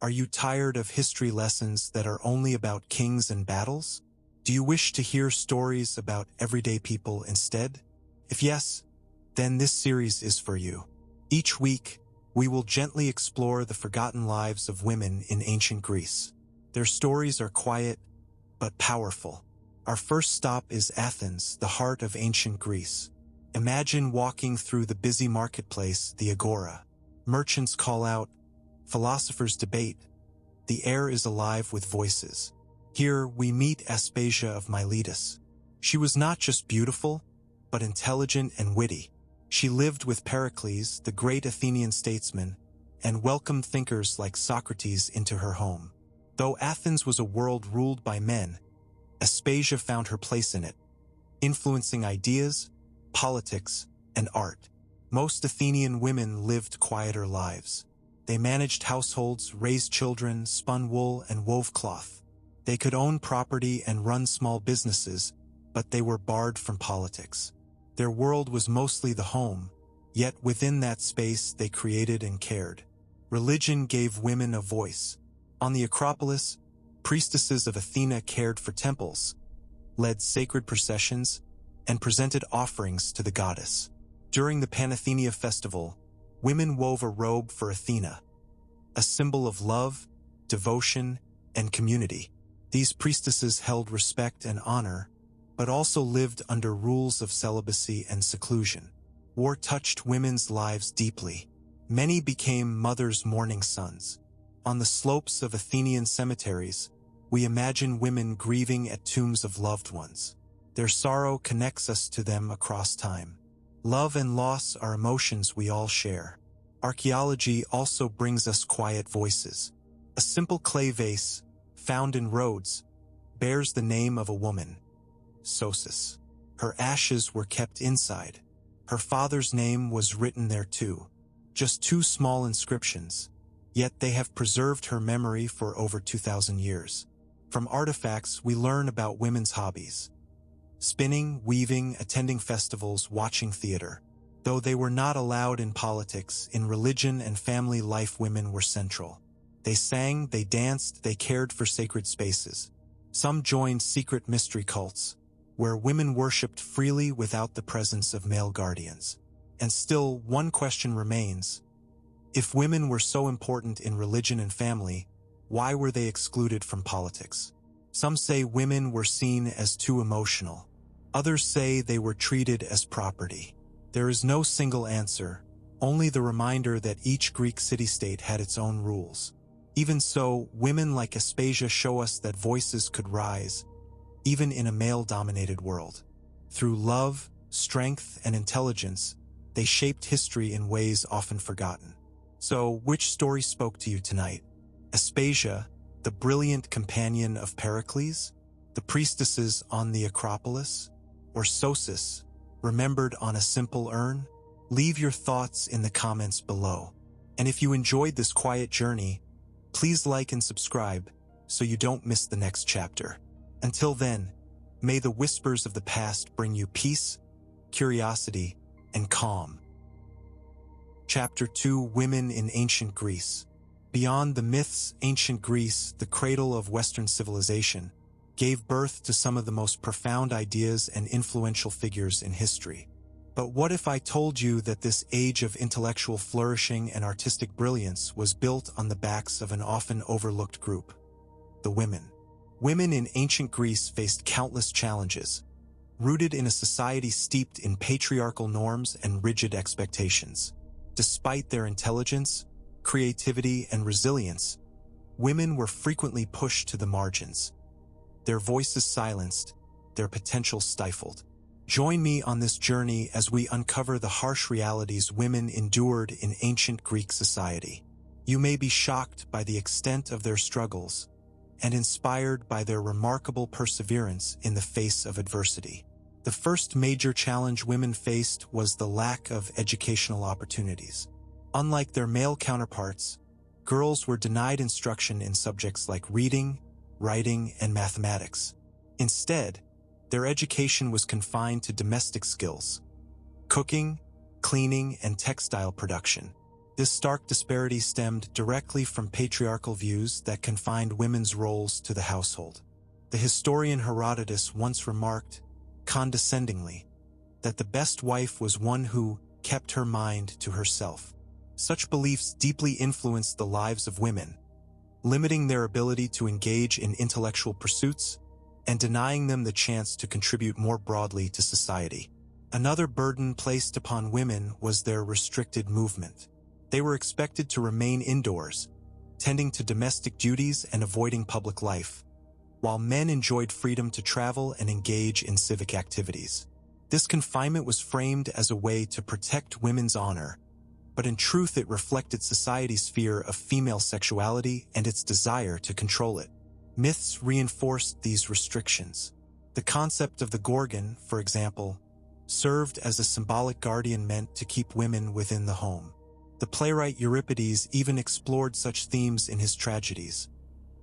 Are you tired of history lessons that are only about kings and battles? Do you wish to hear stories about everyday people instead? If yes, then this series is for you. Each week, we will gently explore the forgotten lives of women in ancient Greece. Their stories are quiet, but powerful. Our first stop is Athens, the heart of ancient Greece. Imagine walking through the busy marketplace, the agora. Merchants call out, philosophers debate. The air is alive with voices. Here we meet Aspasia of Miletus. She was not just beautiful, but intelligent and witty. She lived with Pericles, the great Athenian statesman, and welcomed thinkers like Socrates into her home. Though Athens was a world ruled by men, Aspasia found her place in it, influencing ideas, politics, and art. Most Athenian women lived quieter lives. They managed households, raised children, spun wool, and wove cloth. They could own property and run small businesses, but they were barred from politics. Their world was mostly the home, yet within that space they created and cared. Religion gave women a voice. On the Acropolis, priestesses of Athena cared for temples, led sacred processions, and presented offerings to the goddess. During the Panathenea festival, women wove a robe for Athena, a symbol of love, devotion, and community. These priestesses held respect and honor, but also lived under rules of celibacy and seclusion. War touched women's lives deeply. Many became mothers mourning sons. On the slopes of Athenian cemeteries, we imagine women grieving at tombs of loved ones. Their sorrow connects us to them across time. Love and loss are emotions we all share. Archaeology also brings us quiet voices. A simple clay vase, found in Rhodes, bears the name of a woman, Sosis. Her ashes were kept inside. Her father's name was written there too. Just two small inscriptions, yet they have preserved her memory for over 2,000 years. From artifacts, we learn about women's hobbies: spinning, weaving, attending festivals, watching theater. Though they were not allowed in politics, in religion and family life women were central. They sang, they danced, they cared for sacred spaces. Some joined secret mystery cults, where women worshipped freely without the presence of male guardians. And still, one question remains. If women were so important in religion and family, why were they excluded from politics? Some say women were seen as too emotional. Others say they were treated as property. There is no single answer, only the reminder that each Greek city-state had its own rules. Even so, women like Aspasia show us that voices could rise, even in a male-dominated world. Through love, strength, and intelligence, they shaped history in ways often forgotten. So, which story spoke to you tonight? Aspasia, the brilliant companion of Pericles? The priestesses on the Acropolis? Or Sosis, remembered on a simple urn? Leave your thoughts in the comments below. And if you enjoyed this quiet journey, please like and subscribe so you don't miss the next chapter. Until then, may the whispers of the past bring you peace, curiosity, and calm. Chapter 2: Women in Ancient Greece. Beyond the myths, ancient Greece, the cradle of Western civilization, gave birth to some of the most profound ideas and influential figures in history. But what if I told you that this age of intellectual flourishing and artistic brilliance was built on the backs of an often overlooked group? The women. Women in ancient Greece faced countless challenges, rooted in a society steeped in patriarchal norms and rigid expectations. Despite their intelligence, creativity, and resilience, women were frequently pushed to the margins. Their voices silenced, their potential stifled. Join me on this journey as we uncover the harsh realities women endured in ancient Greek society. You may be shocked by the extent of their struggles and inspired by their remarkable perseverance in the face of adversity. The first major challenge women faced was the lack of educational opportunities. Unlike their male counterparts, girls were denied instruction in subjects like reading, writing, and mathematics. Instead, their education was confined to domestic skills: cooking, cleaning, and textile production. This stark disparity stemmed directly from patriarchal views that confined women's roles to the household. The historian Herodotus once remarked, condescendingly, that the best wife was one who kept her mind to herself. Such beliefs deeply influenced the lives of women, limiting their ability to engage in intellectual pursuits and denying them the chance to contribute more broadly to society. Another burden placed upon women was their restricted movement. They were expected to remain indoors, tending to domestic duties and avoiding public life, while men enjoyed freedom to travel and engage in civic activities. This confinement was framed as a way to protect women's honor, but in truth it reflected society's fear of female sexuality and its desire to control it. Myths reinforced these restrictions. The concept of the Gorgon, for example, served as a symbolic guardian meant to keep women within the home. The playwright Euripides even explored such themes in his tragedies,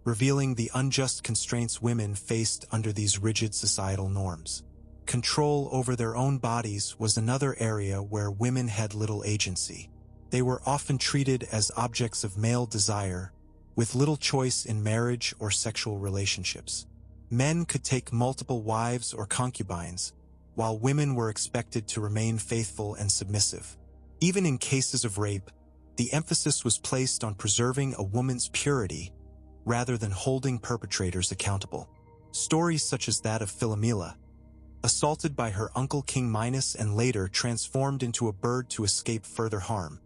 revealing the unjust constraints women faced under these rigid societal norms. Control over their own bodies was another area where women had little agency. They were often treated as objects of male desire, with little choice in marriage or sexual relationships. Men could take multiple wives or concubines, while women were expected to remain faithful and submissive. Even in cases of rape, the emphasis was placed on preserving a woman's purity rather than holding perpetrators accountable. Stories such as that of Philomela, assaulted by her uncle King Minos and later transformed into a bird to escape further harm,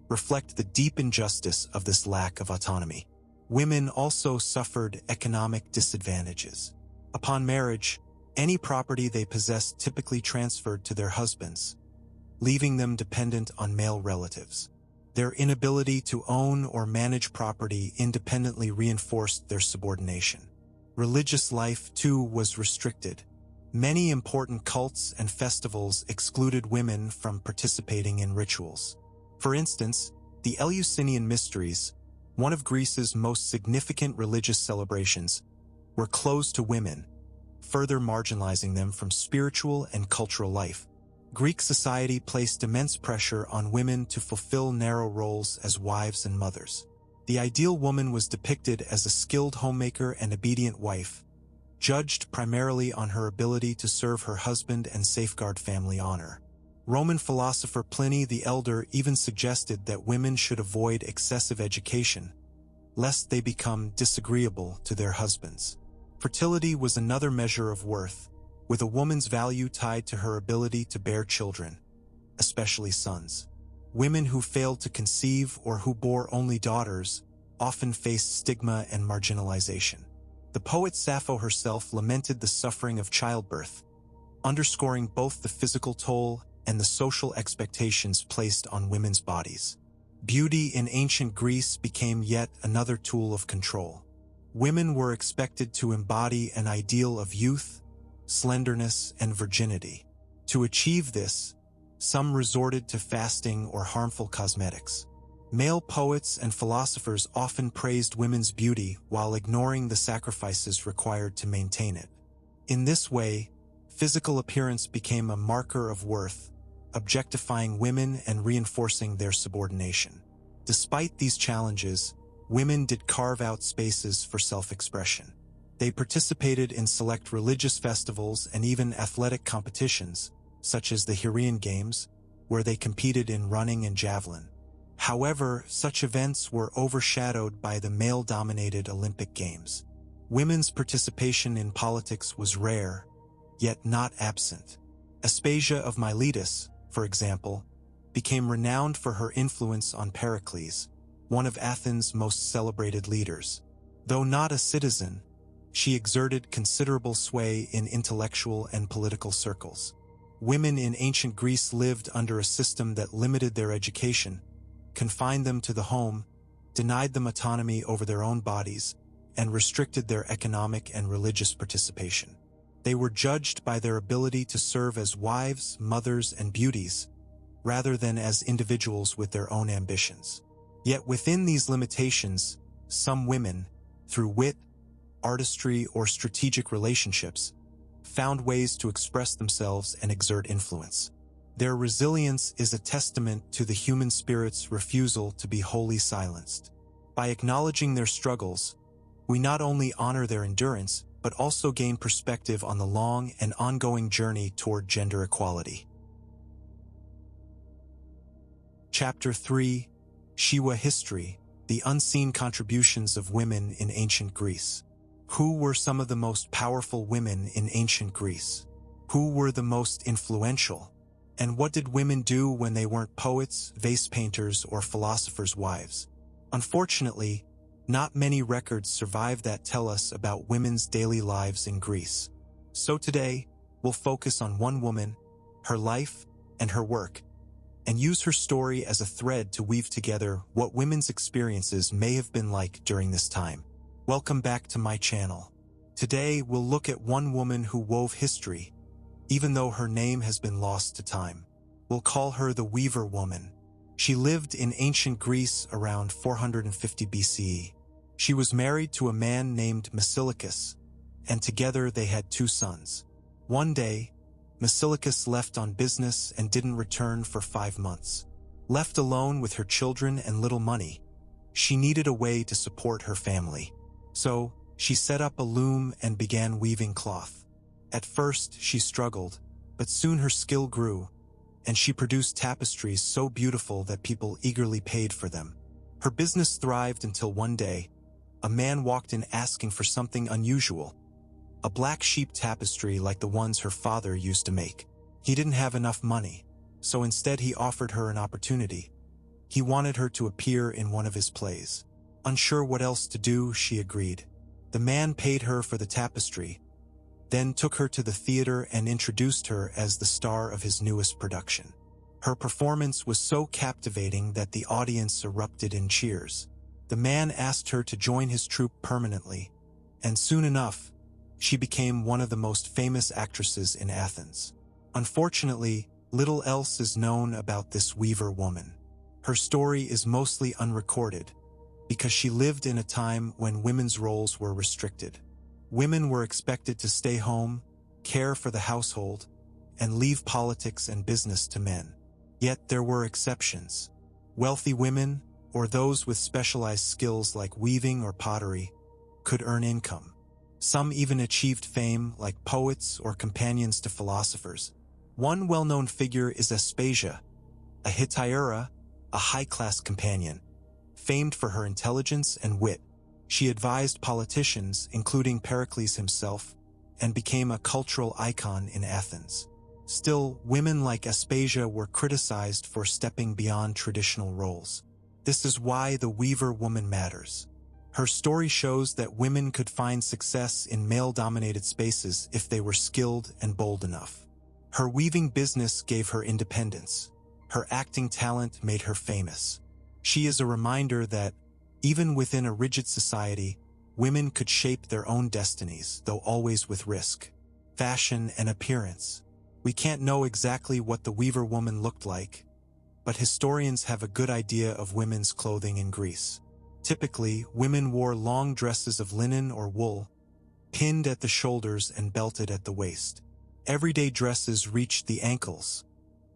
reflect the deep injustice of this lack of autonomy. Women also suffered economic disadvantages. Upon marriage, any property they possessed typically transferred to their husbands, leaving them dependent on male relatives. Their inability to own or manage property independently reinforced their subordination. Religious life, too, was restricted. Many important cults and festivals excluded women from participating in rituals. For instance, the Eleusinian Mysteries, one of Greece's most significant religious celebrations, were closed to women, further marginalizing them from spiritual and cultural life. Greek society placed immense pressure on women to fulfill narrow roles as wives and mothers. The ideal woman was depicted as a skilled homemaker and obedient wife, judged primarily on her ability to serve her husband and safeguard family honor. Roman philosopher Pliny the Elder even suggested that women should avoid excessive education, lest they become disagreeable to their husbands. Fertility was another measure of worth, with a woman's value tied to her ability to bear children, especially sons. Women who failed to conceive or who bore only daughters often faced stigma and marginalization. The poet Sappho herself lamented the suffering of childbirth, underscoring both the physical toll and the social expectations placed on women's bodies. Beauty in ancient Greece became yet another tool of control. Women were expected to embody an ideal of youth, slenderness, and virginity. To achieve this, some resorted to fasting or harmful cosmetics. Male poets and philosophers often praised women's beauty while ignoring the sacrifices required to maintain it. In this way, physical appearance became a marker of worth, objectifying women and reinforcing their subordination. Despite these challenges, women did carve out spaces for self-expression. They participated in select religious festivals and even athletic competitions, such as the Heraean Games, where they competed in running and javelin. However, such events were overshadowed by the male-dominated Olympic Games. Women's participation in politics was rare, yet not absent. Aspasia of Miletus, for example, became renowned for her influence on Pericles, one of Athens' most celebrated leaders. Though not a citizen, she exerted considerable sway in intellectual and political circles. Women in ancient Greece lived under a system that limited their education, confined them to the home, denied them autonomy over their own bodies, and restricted their economic and religious participation. They were judged by their ability to serve as wives, mothers, and beauties, rather than as individuals with their own ambitions. Yet within these limitations, some women, through wit, artistry, or strategic relationships, found ways to express themselves and exert influence. Their resilience is a testament to the human spirit's refusal to be wholly silenced. By acknowledging their struggles, we not only honor their endurance, but also gain perspective on the long and ongoing journey toward gender equality. Chapter 3: Shiva History: The Unseen Contributions of Women in Ancient Greece. Who were some of the most powerful women in ancient Greece? Who were the most influential? And what did women do when they weren't poets, vase painters, or philosophers' wives? Unfortunately, not many records survive that tell us about women's daily lives in Greece. So today, we'll focus on one woman, her life, and her work, and use her story as a thread to weave together what women's experiences may have been like during this time. Welcome back to my channel. Today, we'll look at one woman who wove history, even though her name has been lost to time. We'll call her the Weaver Woman. She lived in ancient Greece around 450 BCE. She was married to a man named Masilicus, and together they had 2 sons. One day, Masilicus left on business and didn't return for 5 months. Left alone with her children and little money, she needed a way to support her family. So, she set up a loom and began weaving cloth. At first, she struggled, but soon her skill grew, and she produced tapestries so beautiful that people eagerly paid for them. Her business thrived until one day, a man walked in asking for something unusual, a black sheep tapestry like the ones her father used to make. He didn't have enough money, so instead he offered her an opportunity. He wanted her to appear in one of his plays. Unsure what else to do, she agreed. The man paid her for the tapestry, then took her to the theater and introduced her as the star of his newest production. Her performance was so captivating that the audience erupted in cheers. The man asked her to join his troupe permanently, and soon enough, she became one of the most famous actresses in Athens. Unfortunately, little else is known about this Weaver woman. Her story is mostly unrecorded, because she lived in a time when women's roles were restricted. Women were expected to stay home, care for the household, and leave politics and business to men. Yet there were exceptions. Wealthy women, or those with specialized skills like weaving or pottery, could earn income. Some even achieved fame, like poets or companions to philosophers. One well-known figure is Aspasia, a Hetaira, a high-class companion, famed for her intelligence and wit. She advised politicians, including Pericles himself, and became a cultural icon in Athens. Still, women like Aspasia were criticized for stepping beyond traditional roles. This is why the Weaver woman matters. Her story shows that women could find success in male-dominated spaces if they were skilled and bold enough. Her weaving business gave her independence. Her acting talent made her famous. She is a reminder that, even within a rigid society, women could shape their own destinies, though always with risk. Fashion and appearance. We can't know exactly what the Weaver woman looked like, but historians have a good idea of women's clothing in Greece. Typically, women wore long dresses of linen or wool, pinned at the shoulders and belted at the waist. Everyday dresses reached the ankles.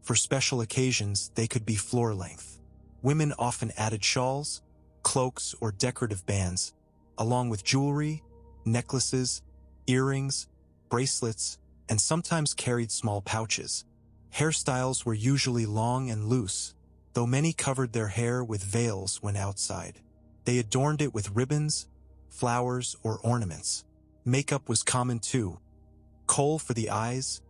For special occasions, they could be floor-length. Women often added shawls, cloaks, or decorative bands, along with jewelry, necklaces, earrings, bracelets, and sometimes carried small pouches. Hairstyles were usually long and loose, though many covered their hair with veils when outside. They adorned it with ribbons, flowers, or ornaments. Makeup was common too. Kohl for the eyes,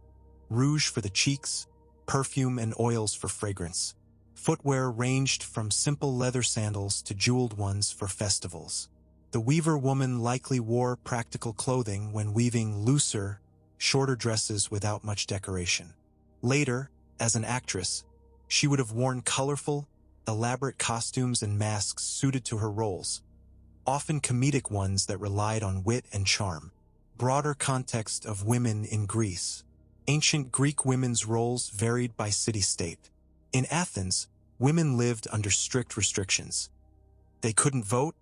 rouge for the cheeks, perfume and oils for fragrance. Footwear ranged from simple leather sandals to jeweled ones for festivals. The Weaver woman likely wore practical clothing when weaving looser, shorter dresses without much decoration. Later, as an actress, she would have worn colorful, elaborate costumes and masks suited to her roles, often comedic ones that relied on wit and charm. Broader context of women in Greece. Ancient Greek women's roles varied by city-state. In Athens, women lived under strict restrictions. They couldn't vote,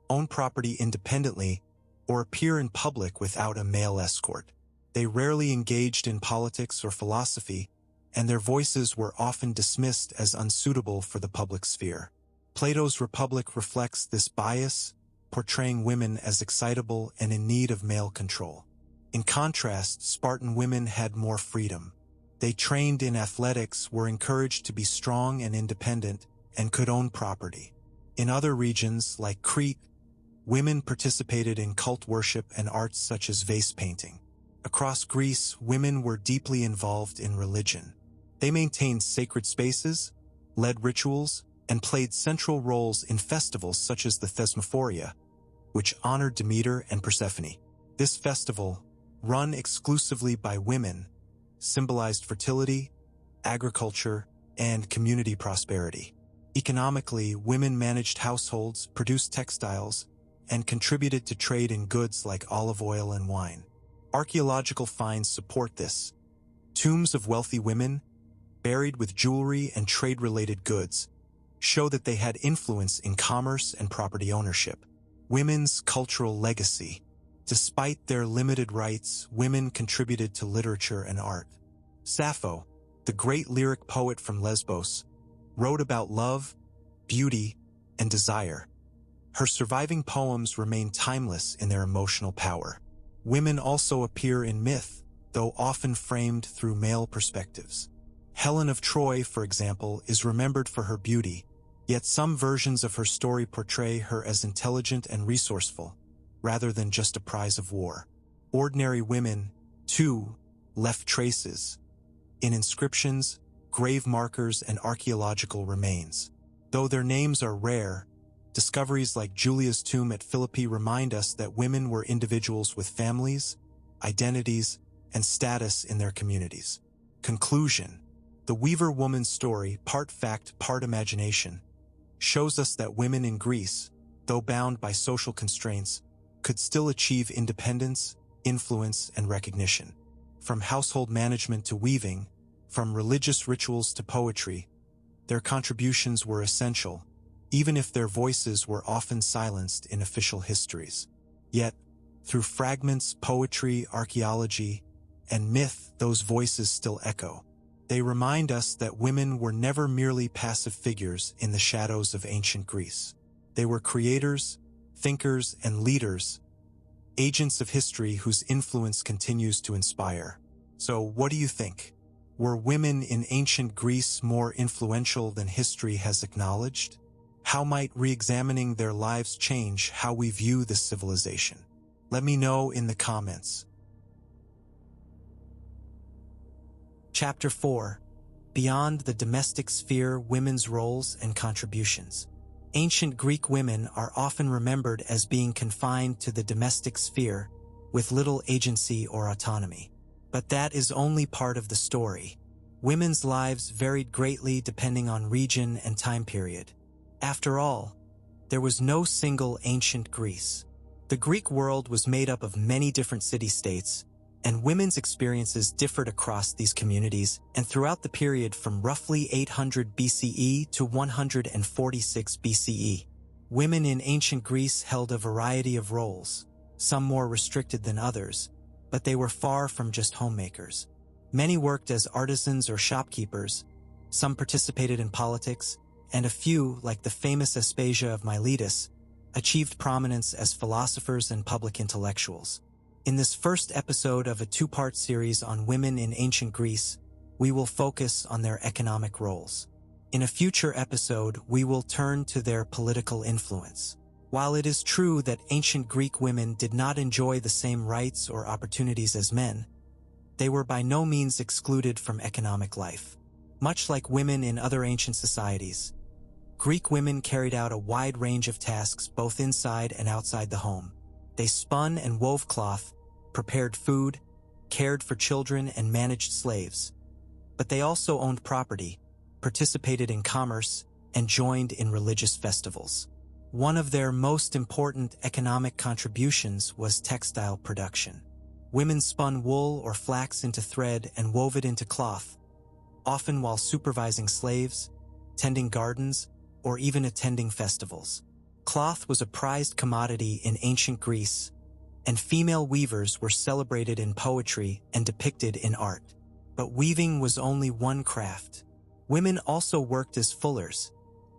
own property independently, or appear in public without a male escort. They rarely engaged in politics or philosophy, and their voices were often dismissed as unsuitable for the public sphere. Plato's Republic reflects this bias, portraying women as excitable and in need of male control. In contrast, Spartan women had more freedom. They trained in athletics, were encouraged to be strong and independent, and could own property. In other regions, like Crete, women participated in cult worship and arts such as vase painting. Across Greece, women were deeply involved in religion. They maintained sacred spaces, led rituals, and played central roles in festivals such as the Thesmophoria, which honored Demeter and Persephone. This festival, run exclusively by women, symbolized fertility, agriculture, and community prosperity. Economically, women managed households, produced textiles, and contributed to trade in goods like olive oil and wine. Archaeological finds support this. Tombs of wealthy women, buried with jewelry and trade-related goods, show that they had influence in commerce and property ownership. Women's cultural legacy. Despite their limited rights, women contributed to literature and art. Sappho, the great lyric poet from Lesbos, wrote about love, beauty, and desire. Her surviving poems remain timeless in their emotional power. Women also appear in myth, though often framed through male perspectives. Helen of Troy, for example, is remembered for her beauty, yet some versions of her story portray her as intelligent and resourceful, rather than just a prize of war. Ordinary women, too, left traces in inscriptions, grave markers, and archaeological remains. Though their names are rare, discoveries like Julia's tomb at Philippi remind us that women were individuals with families, identities, and status in their communities. Conclusion. The Weaver woman's story, part fact, part imagination, shows us that women in Greece, though bound by social constraints, could still achieve independence, influence, and recognition. From household management to weaving, from religious rituals to poetry, their contributions were essential, even if their voices were often silenced in official histories. Yet, through fragments, poetry, archaeology, and myth, those voices still echo. They remind us that women were never merely passive figures in the shadows of ancient Greece. They were creators, thinkers, and leaders, agents of history whose influence continues to inspire. So, what do you think? Were women in ancient Greece more influential than history has acknowledged? How might re-examining their lives change how we view this civilization? Let me know in the comments. Chapter 4. Beyond the domestic sphere, women's roles and contributions. Ancient Greek women are often remembered as being confined to the domestic sphere, with little agency or autonomy. But that is only part of the story. Women's lives varied greatly depending on region and time period. After all, there was no single ancient Greece. The Greek world was made up of many different city-states, and women's experiences differed across these communities and throughout the period from roughly 800 BCE to 146 BCE. Women in ancient Greece held a variety of roles, some more restricted than others, but they were far from just homemakers. Many worked as artisans or shopkeepers, some participated in politics, and a few, like the famous Aspasia of Miletus, achieved prominence as philosophers and public intellectuals. In this first episode of a two-part series on women in ancient Greece, we will focus on their economic roles. In a future episode, we will turn to their political influence. While it is true that ancient Greek women did not enjoy the same rights or opportunities as men, they were by no means excluded from economic life. Much like women in other ancient societies, Greek women carried out a wide range of tasks both inside and outside the home. They spun and wove cloth, prepared food, cared for children, and managed slaves. But they also owned property, participated in commerce, and joined in religious festivals. One of their most important economic contributions was textile production. Women spun wool or flax into thread and wove it into cloth, often while supervising slaves, tending gardens, or even attending festivals. Cloth was a prized commodity in ancient Greece, and female weavers were celebrated in poetry and depicted in art. But weaving was only one craft. Women also worked as fullers,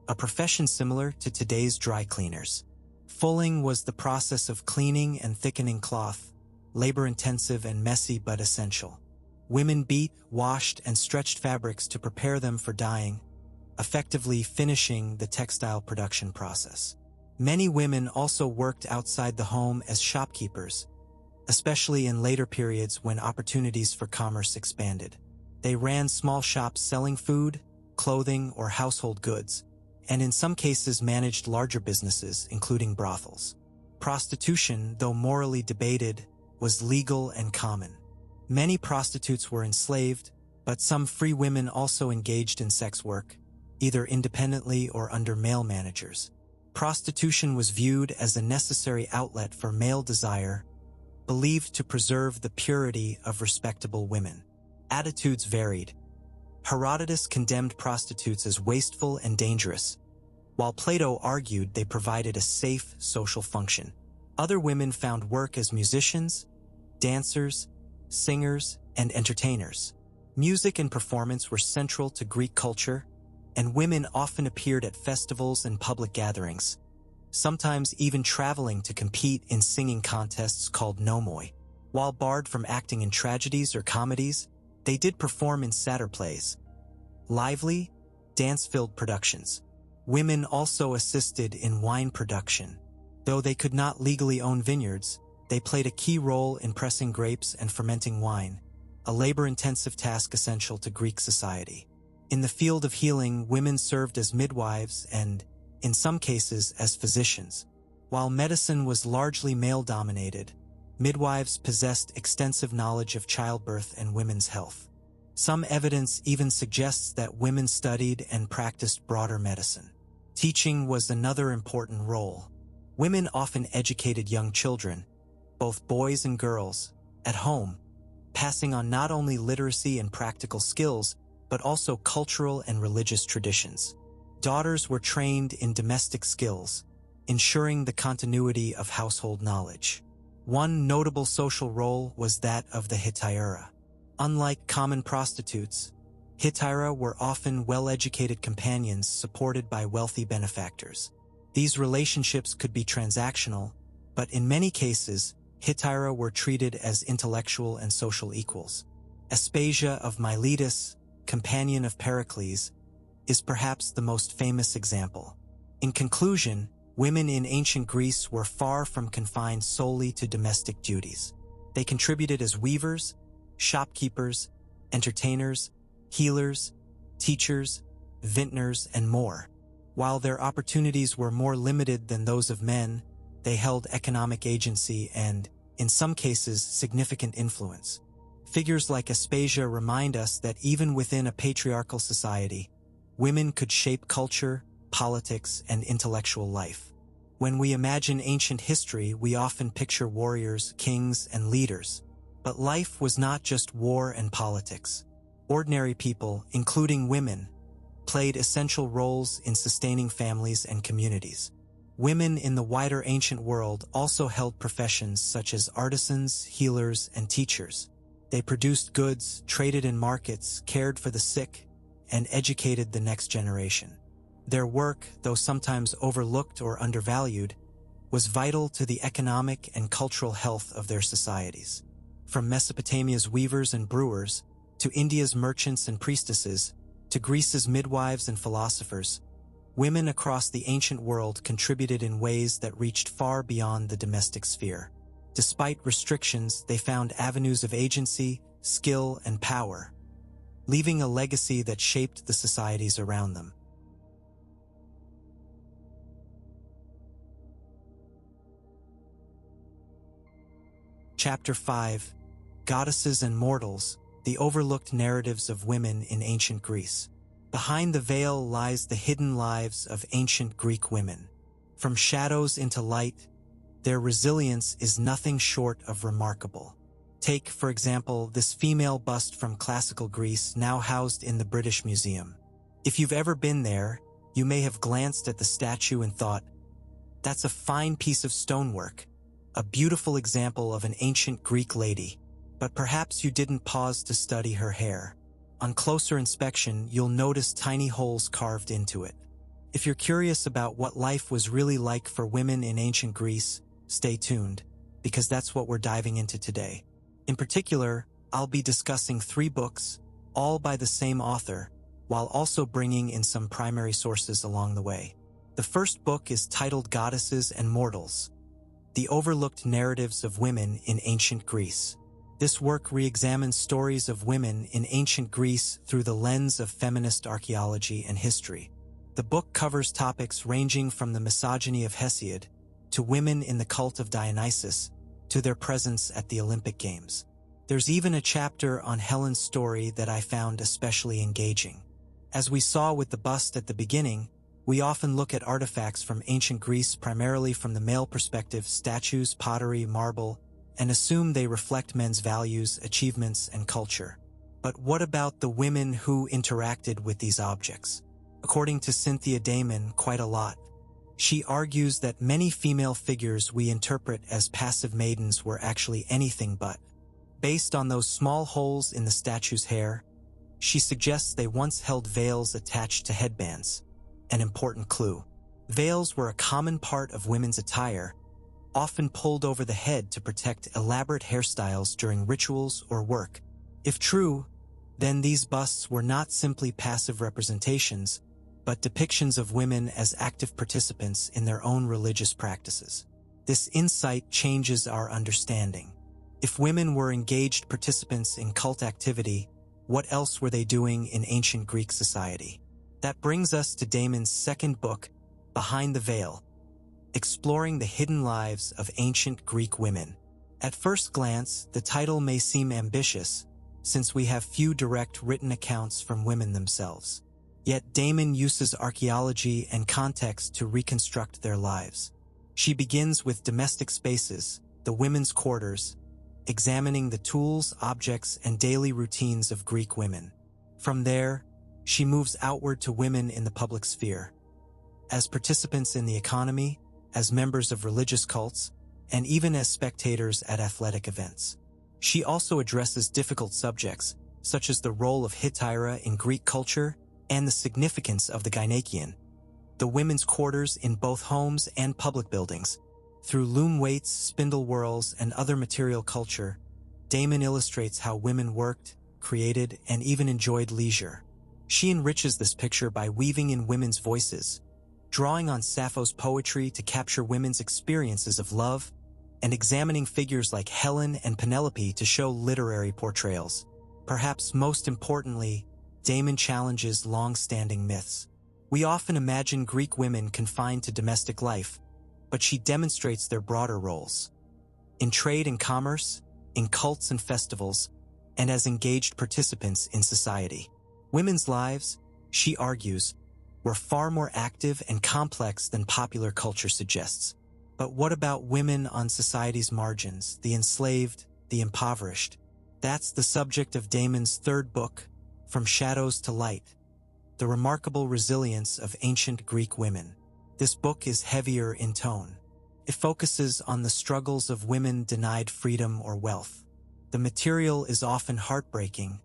a profession similar to today's dry cleaners. Fulling was the process of cleaning and thickening cloth, labor-intensive and messy but essential. Women beat, washed, and stretched fabrics to prepare them for dyeing, effectively finishing the textile production process. Many women also worked outside the home as shopkeepers, especially in later periods when opportunities for commerce expanded. They ran small shops selling food, clothing, or household goods, and in some cases managed larger businesses, including brothels. Prostitution, though morally debated, was legal and common. Many prostitutes were enslaved, but some free women also engaged in sex work, either independently or under male managers. Prostitution was viewed as a necessary outlet for male desire, believed to preserve the purity of respectable women. Attitudes varied. Herodotus condemned prostitutes as wasteful and dangerous, while Plato argued they provided a safe social function. Other women found work as musicians, dancers, singers, and entertainers. Music and performance were central to Greek culture, and women often appeared at festivals and public gatherings, sometimes even traveling to compete in singing contests called nomoi. While barred from acting in tragedies or comedies, they did perform in satyr plays, lively, dance-filled productions. Women also assisted in wine production. Though they could not legally own vineyards, they played a key role in pressing grapes and fermenting wine, a labor-intensive task essential to Greek society. In the field of healing, women served as midwives and, in some cases, as physicians. While medicine was largely male-dominated, midwives possessed extensive knowledge of childbirth and women's health. Some evidence even suggests that women studied and practiced broader medicine. Teaching was another important role. Women often educated young children, both boys and girls, at home, passing on not only literacy and practical skills, but also cultural and religious traditions. Daughters were trained in domestic skills, ensuring the continuity of household knowledge. One notable social role was that of the hetaira. Unlike common prostitutes, hetaira were often well-educated companions supported by wealthy benefactors. These relationships could be transactional, but in many cases, hetaira were treated as intellectual and social equals. Aspasia of Miletus, companion of Pericles, is perhaps the most famous example. In conclusion, women in ancient Greece were far from confined solely to domestic duties. They contributed as weavers, shopkeepers, entertainers, healers, teachers, vintners, and more. While their opportunities were more limited than those of men, they held economic agency and, in some cases, significant influence. Figures like Aspasia remind us that even within a patriarchal society, women could shape culture, politics, and intellectual life. When we imagine ancient history, we often picture warriors, kings, and leaders. But life was not just war and politics. Ordinary people, including women, played essential roles in sustaining families and communities. Women in the wider ancient world also held professions such as artisans, healers, and teachers. They produced goods, traded in markets, cared for the sick, and educated the next generation. Their work, though sometimes overlooked or undervalued, was vital to the economic and cultural health of their societies. From Mesopotamia's weavers and brewers, to India's merchants and priestesses, to Greece's midwives and philosophers, women across the ancient world contributed in ways that reached far beyond the domestic sphere. Despite restrictions, they found avenues of agency, skill, and power, leaving a legacy that shaped the societies around them. Chapter 5: Goddesses and Mortals, the Overlooked Narratives of Women in Ancient Greece. Behind the veil lies the hidden lives of ancient Greek women. From shadows into light, their resilience is nothing short of remarkable. Take, for example, this female bust from classical Greece now housed in the British Museum. If you've ever been there, you may have glanced at the statue and thought, "That's a fine piece of stonework, a beautiful example of an ancient Greek lady." but perhaps you didn't pause to study her hair. On closer inspection, you'll notice tiny holes carved into it. If you're curious about what life was really like for women in ancient Greece, stay tuned, because that's what we're diving into today. In particular, I'll be discussing 3 books, all by the same author, while also bringing in some primary sources along the way. The first book is titled Goddesses and Mortals: The Overlooked Narratives of Women in Ancient Greece. This work re-examines stories of women in ancient Greece through the lens of feminist archaeology and history. The book covers topics ranging from the misogyny of Hesiod, to women in the cult of Dionysus, to their presence at the Olympic Games. There's even a chapter on Helen's story that I found especially engaging. As we saw with the bust at the beginning, we often look at artifacts from ancient Greece primarily from the male perspective, statues, pottery, marble, and assume they reflect men's values, achievements, and culture. But what about the women who interacted with these objects? According to Cynthia Damon, quite a lot. She argues that many female figures we interpret as passive maidens were actually anything but. Based on those small holes in the statue's hair, she suggests they once held veils attached to headbands. An important clue. Veils were a common part of women's attire, often pulled over the head to protect elaborate hairstyles during rituals or work. If true, then these busts were not simply passive representations, but depictions of women as active participants in their own religious practices. This insight changes our understanding. If women were engaged participants in cult activity, what else were they doing in ancient Greek society? That brings us to Damon's second book, Behind the Veil, exploring the hidden lives of ancient Greek women. At first glance, the title may seem ambitious, since we have few direct written accounts from women themselves. Yet Damon uses archaeology and context to reconstruct their lives. She begins with domestic spaces, the women's quarters, examining the tools, objects, and daily routines of Greek women. From there, she moves outward to women in the public sphere, as participants in the economy, as members of religious cults, and even as spectators at athletic events. She also addresses difficult subjects, such as the role of Hetaira in Greek culture and the significance of the gynaikeon, the women's quarters in both homes and public buildings. Through loom weights, spindle whorls, and other material culture, Damon illustrates how women worked, created, and even enjoyed leisure. She enriches this picture by weaving in women's voices, drawing on Sappho's poetry to capture women's experiences of love, and examining figures like Helen and Penelope to show literary portrayals. Perhaps most importantly, Damon challenges long-standing myths. We often imagine Greek women confined to domestic life, but she demonstrates their broader roles. In trade and commerce, in cults and festivals, and as engaged participants in society. Women's lives, she argues, were far more active and complex than popular culture suggests. But what about women on society's margins, the enslaved, the impoverished? That's the subject of Damon's third book, From Shadows to Light, the remarkable resilience of ancient Greek women. This book is heavier in tone. It focuses on the struggles of women denied freedom or wealth. The material is often heartbreaking,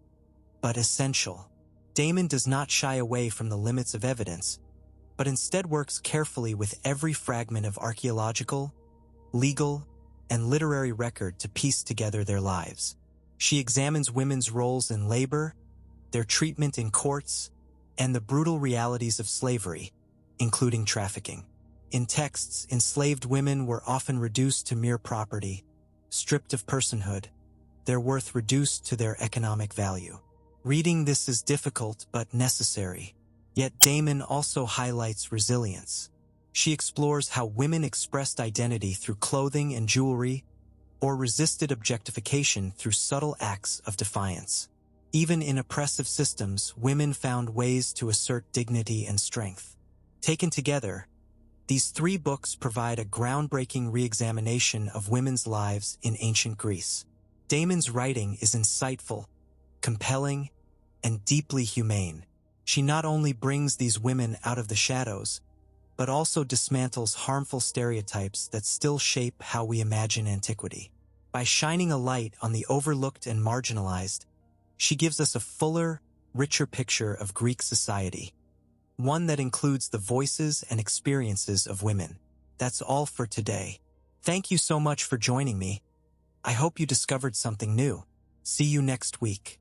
but essential. Damon does not shy away from the limits of evidence, but instead works carefully with every fragment of archaeological, legal, and literary record to piece together their lives. She examines women's roles in labor, their treatment in courts, and the brutal realities of slavery, including trafficking. In texts, enslaved women were often reduced to mere property, stripped of personhood, their worth reduced to their economic value. Reading this is difficult but necessary. Yet Damon also highlights resilience. She explores how women expressed identity through clothing and jewelry, or resisted objectification through subtle acts of defiance. Even in oppressive systems, women found ways to assert dignity and strength. Taken together, these 3 books provide a groundbreaking re-examination of women's lives in ancient Greece. Damon's writing is insightful, compelling, and deeply humane. She not only brings these women out of the shadows, but also dismantles harmful stereotypes that still shape how we imagine antiquity. By shining a light on the overlooked and marginalized, she gives us a fuller, richer picture of Greek society, one that includes the voices and experiences of women. That's all for today. Thank you so much for joining me. I hope you discovered something new. See you next week.